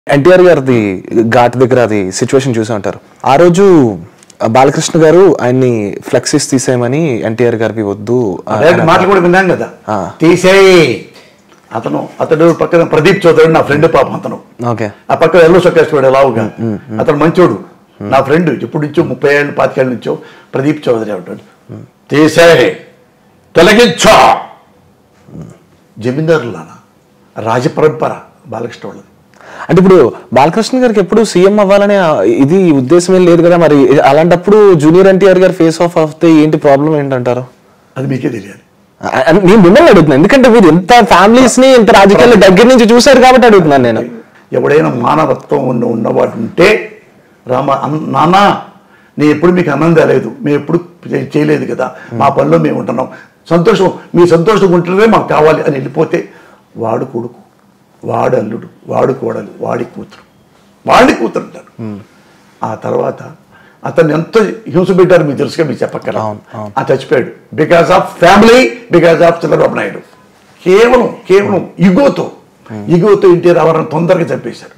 ఎన్టీఆర్ గారిది ఘాట్ దగ్గర అది సిచ్యువేషన్ చూసే ఉంటారు. ఆ రోజు బాలకృష్ణ గారు ఆయన్ని ఫ్లెక్సీస్ తీసేయమని ఎన్టీఆర్ గారికి వద్దు మాటలు కూడా విన్నాం కదా, తీసేయి. అతడు పక్కన ప్రదీప్ చౌదరి నా ఫ్రెండ్ పాపం. అతను ఆ పక్కన ఎల్లో సొక్కేశ్వరుడు లావుగా, అతను మంచోడు, నా ఫ్రెండ్. ఎప్పుడు నుంచో 30 ఏళ్ళు 25 ఏళ్ళ నుంచో ప్రదీప్ చౌదరి ఉంటాడు. తీసేయి, తొలగించో. జమీందారులానా రాజపరంపర బాలకృష్ణ వాళ్ళది. అంటే ఇప్పుడు బాలకృష్ణ గారికి ఎప్పుడు సీఎం అవ్వాలనే ఇది ఉద్దేశం ఏం లేదు కదా, మరి అలాంటప్పుడు జూనియర్ ఎన్టీఆర్ గారు ఫేస్ ఆఫ్ అవుతే ఏంటి ప్రాబ్లం ఏంటంటారు? అది మీకే తెలియాలి. నేను మిమ్మల్ని అడుగుతున్నాను, ఎందుకంటే మీరు ఎంత ఫ్యామిలీస్ ని ఎంత రాజకీయాల దగ్గర నుంచి చూశారు కాబట్టి అడుగుతున్నాను నేను. ఎవడైనా మానవత్వం ఉన్నవాడు ఉంటే, నాన్న నేను ఎప్పుడు మీకు అన్నం తేలేదు, మేము ఎప్పుడు చేయలేదు కదా, మా పనిలో మేము ఉంటున్నాం, సంతోషం మీ సంతోషంగా ఉంటుందే మాకు కావాలి అని వెళ్ళిపోతే, వాడు కొడుకు, వాడు అల్లుడు, వాడు కోడలు, వాడి కూతురు అంటారు. ఆ తర్వాత అతన్ని ఎంత హింస పెట్టారు మీకు తెలుసుగా, మీకు చెప్పక్కర. ఆ చచ్చిపోయాడు because of family, because of Chandrababu Naidu. కేవలం ఇగోతో ఎన్టీ రామారావు తొందరగా చంపేశారు.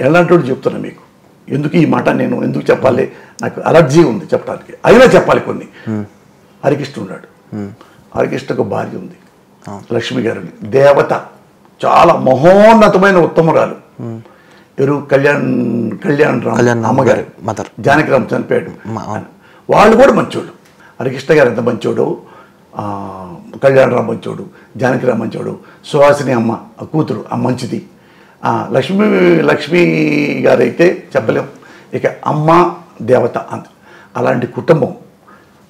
ఎలాంటి చెప్తున్నా మీకు, ఎందుకు ఈ మాట నేను ఎందుకు చెప్పాలి, నాకు అలర్జీ ఉంది చెప్పడానికి, అయినా చెప్పాలి కొన్ని. హరికృష్ణ ఉన్నాడు, హరికృష్ణకు భార్య ఉంది లక్ష్మి గారిని, దేవత, చాలా మహోన్నతమైన ఉత్తమురాలు. ఎవరు? కళ్యాణ్ రామ్ అమ్మగారు, జానకిరామ్ చనిపోయాడు. వాళ్ళు కూడా మంచోడు. హరికృష్ణ గారు ఎంత మంచోడు, కళ్యాణ్ రామ్ మంచోడు, జానకిరామ్ మంచోడు, సుహాసిని అమ్మ కూతురు మంచిది, లక్ష్మి గారు అయితే చెప్పలేం. ఇక అమ్మ దేవత అంత.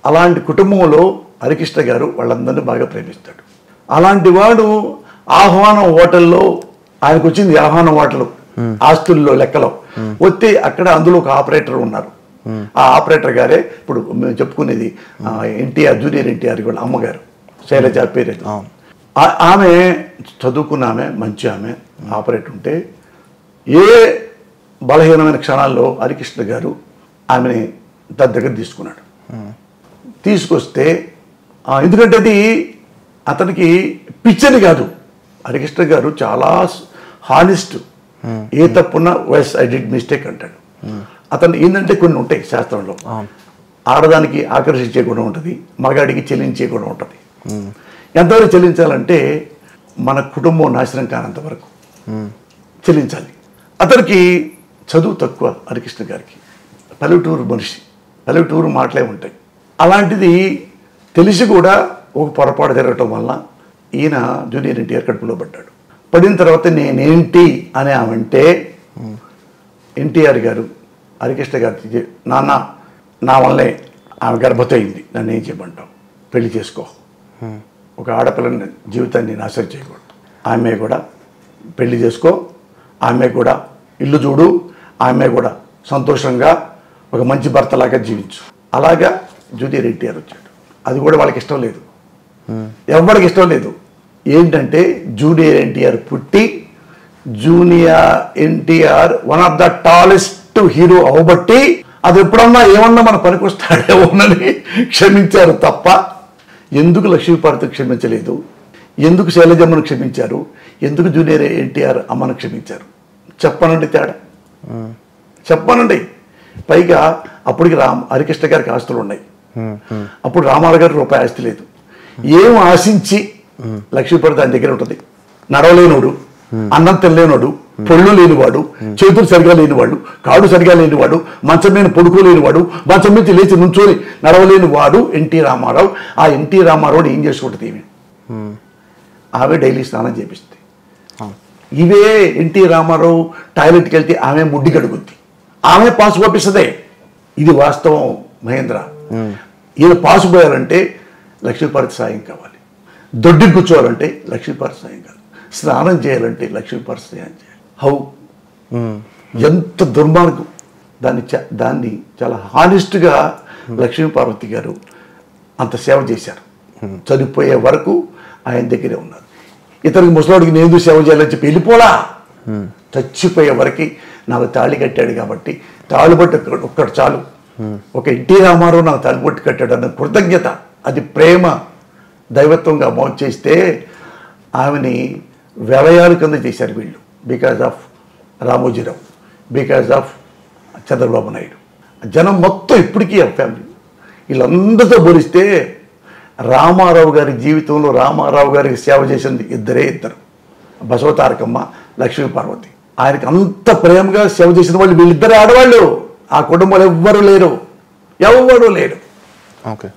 అలాంటి కుటుంబంలో హరికృష్ణ గారు వాళ్ళందరినీ బాగా ప్రేమిస్తాడు. అలాంటి వాడు ఆహ్వానం హోటల్లో, ఆయనకు వచ్చింది ఆహ్వానం హోటల్ ఆస్తుల్లో లెక్కలో వస్తే, అక్కడ అందులో ఒక ఆపరేటర్ ఉన్నారు. ఆ ఆపరేటర్ గారే ఇప్పుడు మేము చెప్పుకునేది జూనియర్ ఎన్టీఆర్ వాళ్ళ అమ్మగారు శైలజ పేరు. ఆమె చదువుకున్న ఆమె, మంచి ఆమె ఆపరేటర్ ఉంటే, ఏ బలహీనమైన క్షణాల్లో హరికృష్ణ గారు ఆమెని తన దగ్గర తీసుకున్నాడు. తీసుకొస్తే ఎందుకంటే అది అతనికి పిచ్చని కాదు, హరికృష్ణ గారు చాలా హానెస్ట్. ఏ తప్పున్నా వైస్ ఐ డిడ్ మిస్టేక్ అంటాడు. అతను ఏంటంటే కొన్ని ఉంటాయి శాస్త్రంలో, ఆడదానికి ఆకర్షించే గుణం ఉంటుంది, మగాడికి చెల్లించే గుణం ఉంటుంది. ఎంతవరకు చెల్లించాలంటే మన కుటుంబం నాశనం కానంత వరకు చెల్లించాలి. అతనికి చదువు తక్కువ, హరికృష్ణ గారికి పల్లెటూరు మనిషి, పల్లెటూరు మాటలే ఉంటాయి. అలాంటిది తెలిసి కూడా ఒక పొరపాటు జరగటం వల్ల ఈయన జూనియర్ ఎన్టీఆర్ కడుపులో పడ్డాడు. పడిన తర్వాత నేనేంటి అని ఆమెంటే, ఎన్టీఆర్ గారు హరికృష్ణ గారికి, నాన్న నా వల్లే ఆమె గర్భవతి అయింది, నన్ను ఏం చేయమంటావు, పెళ్లి చేసుకో, ఒక ఆడపిల్లని జీవితాన్ని నాశనం చేయకూడదు, ఆమె కూడా పెళ్లి చేసుకో, ఆమె కూడా ఇల్లు చూడు, ఆమె కూడా సంతోషంగా ఒక మంచి భర్తలాగా జీవించు. అలాగా జూనియర్ ఎన్టీఆర్ వచ్చాడు. అది కూడా వాళ్ళకి ఇష్టం లేదు, ఎవరికి ఇష్టం లేదు. ఏంటంటే జూనియర్ ఎన్టీఆర్ పుట్టి, junior NTR one of the tallest hero అవబట్టి, అది ఎప్పుడన్నా ఏమన్నా మన పనికొస్తాడేమోనని క్షమించారు తప్ప, ఎందుకు లక్ష్మీపార్వతిని క్షమించలేదు, ఎందుకు శైలజమ్మను క్షమించారు, ఎందుకు జూనియర్ ఎన్టీఆర్ అమ్మను క్షమించారు? చెప్పనండి తేడా, చెప్పనండి. పైగా అప్పటికి హరికృష్ణ గారికి ఆస్తులు ఉన్నాయి, అప్పుడు రామారావు గారికి రూపాయి ఆస్తి లేదు. ఏం ఆశించి లక్ష్మీపార్వతి ఆయన దగ్గర ఉంటుంది? నడవలేనోడు, అన్నం తినలేనోడు, పొళ్ళు లేనివాడు, చేతులు సరిగా లేనివాడు, కాడు సరిగా లేనివాడు, మంచం మీద పడుకోలేనివాడు, మంచం మీద లేచి నుంచొని నడవలేని వాడు ఎన్టీ రామారావు. ఆ ఎన్టీ రామారావు ఏం చేసుకుంటుంది? ఆమె డైలీ స్నానం చేపిస్తుంది. ఇవే ఎన్టీ రామారావు టాయిలెట్కి వెళ్తే ఆమె ముడ్డి కడుగుద్ది, ఆమె పాసు పంపిస్తుంది. ఇది వాస్తవం మహేంద్ర. ఈయన పాసు పోయాలంటే లక్ష్మీపార్వతి సాయం కావాలి, దొడ్డి కూర్చోవాలంటే లక్ష్మీపార్వతి సాయం కావాలి, స్నానం చేయాలంటే లక్ష్మీపార్వతి సాయం చేయాలి. ఎంత దుర్మార్గం! దాన్ని చాలా హానెస్ట్గా లక్ష్మీపార్వతి గారు అంత సేవ చేశారు. చనిపోయే వరకు ఆయన దగ్గరే ఉన్నారు. ఇతనికి ముసలాడికి నేను సేవ చేయాలని చెప్పి వెళ్ళిపోలా, చచ్చిపోయే వరకు నాకు తాళి కట్టాడు కాబట్టి తాళిబొట్టు ఒక్కడు చాలు. ఒక ఎన్టీ రామారావు నాకు తాళిబొట్టు కట్టాడు అన్న కృతజ్ఞత, అది ప్రేమ, దైవత్వంగా మౌన్ చేస్తే ఆమెని వ్యవయాలు కింద చేశారు వీళ్ళు. Because of Ramoji Rao, because of Chandrababu Naidu. జనం మొత్తం ఇప్పటికీ ఆ ఫ్యామిలీ వీళ్ళందరితో పోలిస్తే రామారావు గారి జీవితంలో రామారావు గారికి సేవ చేసింది ఇద్దరు, బసవతారకమ్మ, లక్ష్మీ పార్వతి. ఆయనకి అంత ప్రేమగా సేవ చేసిన వాళ్ళు వీళ్ళిద్దరే ఆడవాళ్ళు. ఆ కుటుంబాలు ఎవ్వరూ లేరు. ఓకే,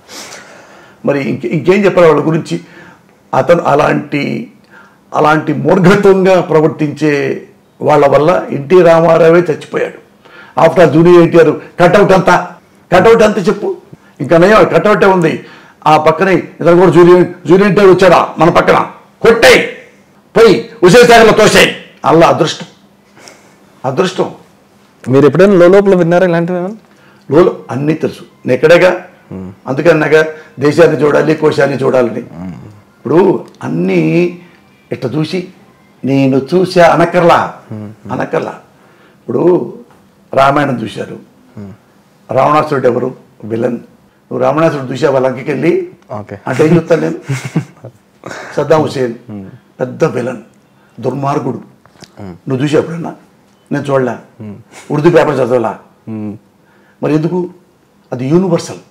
మరి ఇంకేం చెప్పాలి వాళ్ళ గురించి? అతను అలాంటి మూర్ఘత్వంగా ప్రవర్తించే వాళ్ళ వల్ల ఎన్టీ రామారావే చచ్చిపోయాడు. ఆఫ్టర్ జూనియర్ ఎన్టీఆర్ కట్అవుట్ అంతా చెప్పు. ఇంకా నయం కట్అవుటే ఉంది. ఆ పక్కనే ఇతను కూడా జూనియర్ ఎన్టీఆర్ వచ్చాడా మన పక్కన, కొట్టాయి పోయి ఉసేశాఖలో తోసాయి. అల్లా అదృష్టం. మీరు ఎప్పుడైనా లోపల విన్నారా ఇలాంటివి? లోలో అన్నీ తెలుసు, నెక్కడగా. అందుకన్నాగా దేశాన్ని చూడాలి, కోశాన్ని చూడాలని. ఇప్పుడు అన్నీ ఇట్లా చూసి నేను చూసా అనక్కర్లా. ఇప్పుడు రామాయణం చూశారు, రావణాసురుడు ఎవరు? విలన్. నువ్వు రావణాసురుడు చూసావా లంకకి వెళ్ళి? అంటే ఏం చెప్తాను నేను? సద్దాం హుసేన్ పెద్ద విలన్, దుర్మార్గుడు. నువ్వు చూసా ఎప్పుడన్నా? నేను చూడలే. ఉర్దూ పేపర్ చదవలా. మరి ఎందుకు? అది యూనివర్సల్.